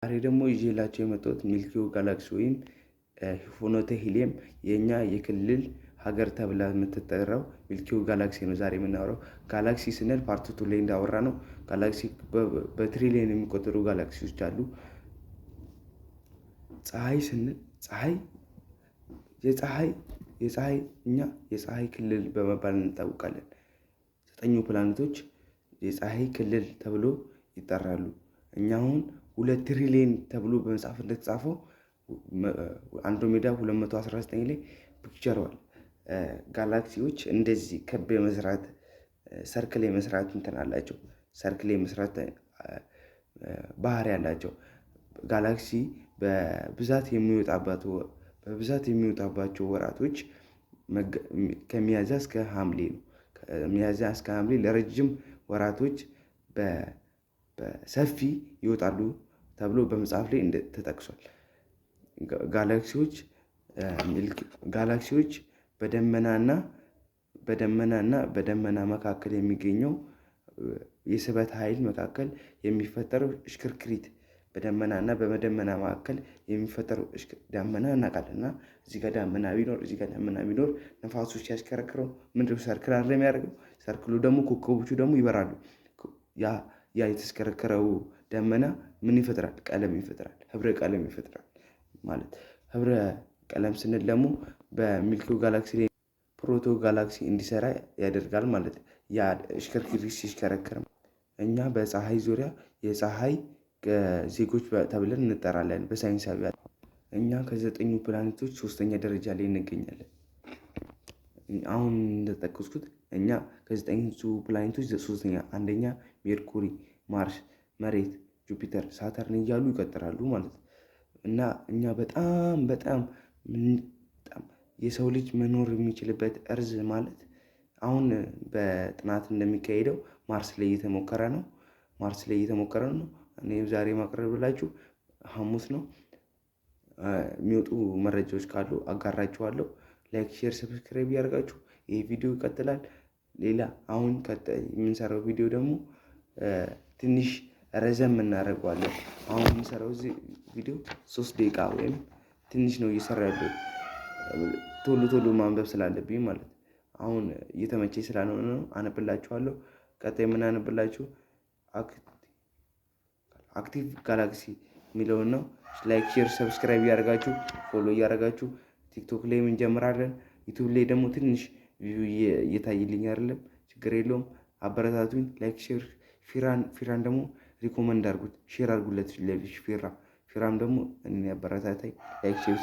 ዛሬ ደግሞ ይዤላችሁ የመጣሁት ሚልኪው ጋላክሲ ወይም ፍኖተ ሂሊየም የኛ የክልል ሀገር ተብላ የምትጠራው ሚልኪው ጋላክሲ ነው። ዛሬ የምናወራው ጋላክሲ ስንል ፓርት 2 ላይ እንዳወራ ነው። ጋላክሲ በትሪሊየን የሚቆጠሩ ጋላክሲዎች አሉ። ፀሐይ ስንል እኛ የፀሐይ ክልል በመባል እንታወቃለን። 9 ፕላኔቶች የፀሐይ ክልል ተብሎ ይጠራሉ። እኛ አሁን 2 ትሪሊየን ተብሎ በመጽሐፍ እንደተጻፈው አንድሮሜዳ 219 ላይ ፒክቸሯል። ጋላክሲዎች እንደዚህ ክብ የመስራት ሰርክል የመስራት እንትን አላቸው። ሰርክል የመስራት ባህሪ ያላቸው ጋላክሲ በብዛት የሚወጣባቸው ወራቶች ከሚያዝያ እስከ ሐምሌ ነው። ከሚያዝያ እስከ ሐምሌ ለረጅም ወራቶች በሰፊ ይወጣሉ ተብሎ በመጽሐፍ ላይ ተጠቅሷል። ጋላክሲዎች በደመና መካከል የሚገኘው የስበት ኃይል መካከል የሚፈጠረው እሽክርክሪት በደመናና በመደመና መካከል የሚፈጠረው ዳመና እናውቃለን። እና እዚህ ጋር ዳመና ቢኖር ነፋሱ ሲያሽከረክረው ምንድነው ሰርክል አይደል የሚያደርገው? ሰርክሉ ደግሞ ኮከቦቹ ደግሞ ይበራሉ። ያ የተሽከረከረው ደመና ምን ይፈጥራል? ቀለም ይፈጥራል። ህብረ ቀለም ይፈጥራል ማለት ህብረ ቀለም ስንል ደግሞ በሚልኪው ጋላክሲ ላይ ፕሮቶ ጋላክሲ እንዲሰራ ያደርጋል ማለት ያ እሽክርክሪት ሲሽከረከር እኛ በፀሐይ ዙሪያ የፀሐይ ዜጎች ተብለን እንጠራለን በሳይንሳዊ። እኛ ከ9 ፕላኔቶች 3ኛ ደረጃ ላይ እንገኛለን። አሁን እንደጠቀስኩት እኛ ከ9 ፕላኔቶች 3ኛ፣ አንደኛ ሜርኩሪ፣ ማርስ፣ መሬት፣ ጁፒተር፣ ሳተርን እያሉ ይቀጥራሉ ማለት ነው። እና እኛ በጣም የሰው ልጅ መኖር የሚችልበት እርዝ ማለት አሁን በጥናት እንደሚካሄደው ማርስ ላይ እየተሞከረ ነው። እኔ ዛሬ ማቅረብላችሁ ሐሙስ ነው። የሚወጡ መረጃዎች ካሉ አጋራችኋለሁ። ላይክ፣ ሼር፣ ሰብስክራይብ ያደርጋችሁ ይሄ ቪዲዮ ይቀጥላል። ሌላ አሁን ቀጣይ የምንሰራው ቪዲዮ ደግሞ ትንሽ ረዘም እናደርገዋለን። አሁን የምንሰራው እዚህ ቪዲዮ 3 ደቂቃ ወይም ትንሽ ነው እየሰራ ያለው ቶሎ ማንበብ ስላለብኝ ማለት አሁን እየተመቸኝ ስላልሆነ ነው። አነብላችኋለሁ። ቀጣይ የምናነብላችሁ አክቲቭ ጋላክሲ የሚለውን ነው። ላይክ፣ ሼር፣ ሰብስክራይብ እያደረጋችሁ ፎሎ እያደረጋችሁ ቲክቶክ ላይ እንጀምራለን። ዩቲዩብ ላይ ደግሞ ትንሽ ቪው እየታየልኝ አይደለም፣ ችግር የለውም። አበረታቱኝ። ላይክ፣ ሼር። ፊራን ደግሞ ሪኮመንድ አድርጉት፣ ሼር አድርጉለት ለፊራም ደግሞ እኔ አበረታታኝ። ላይክ፣ ሼር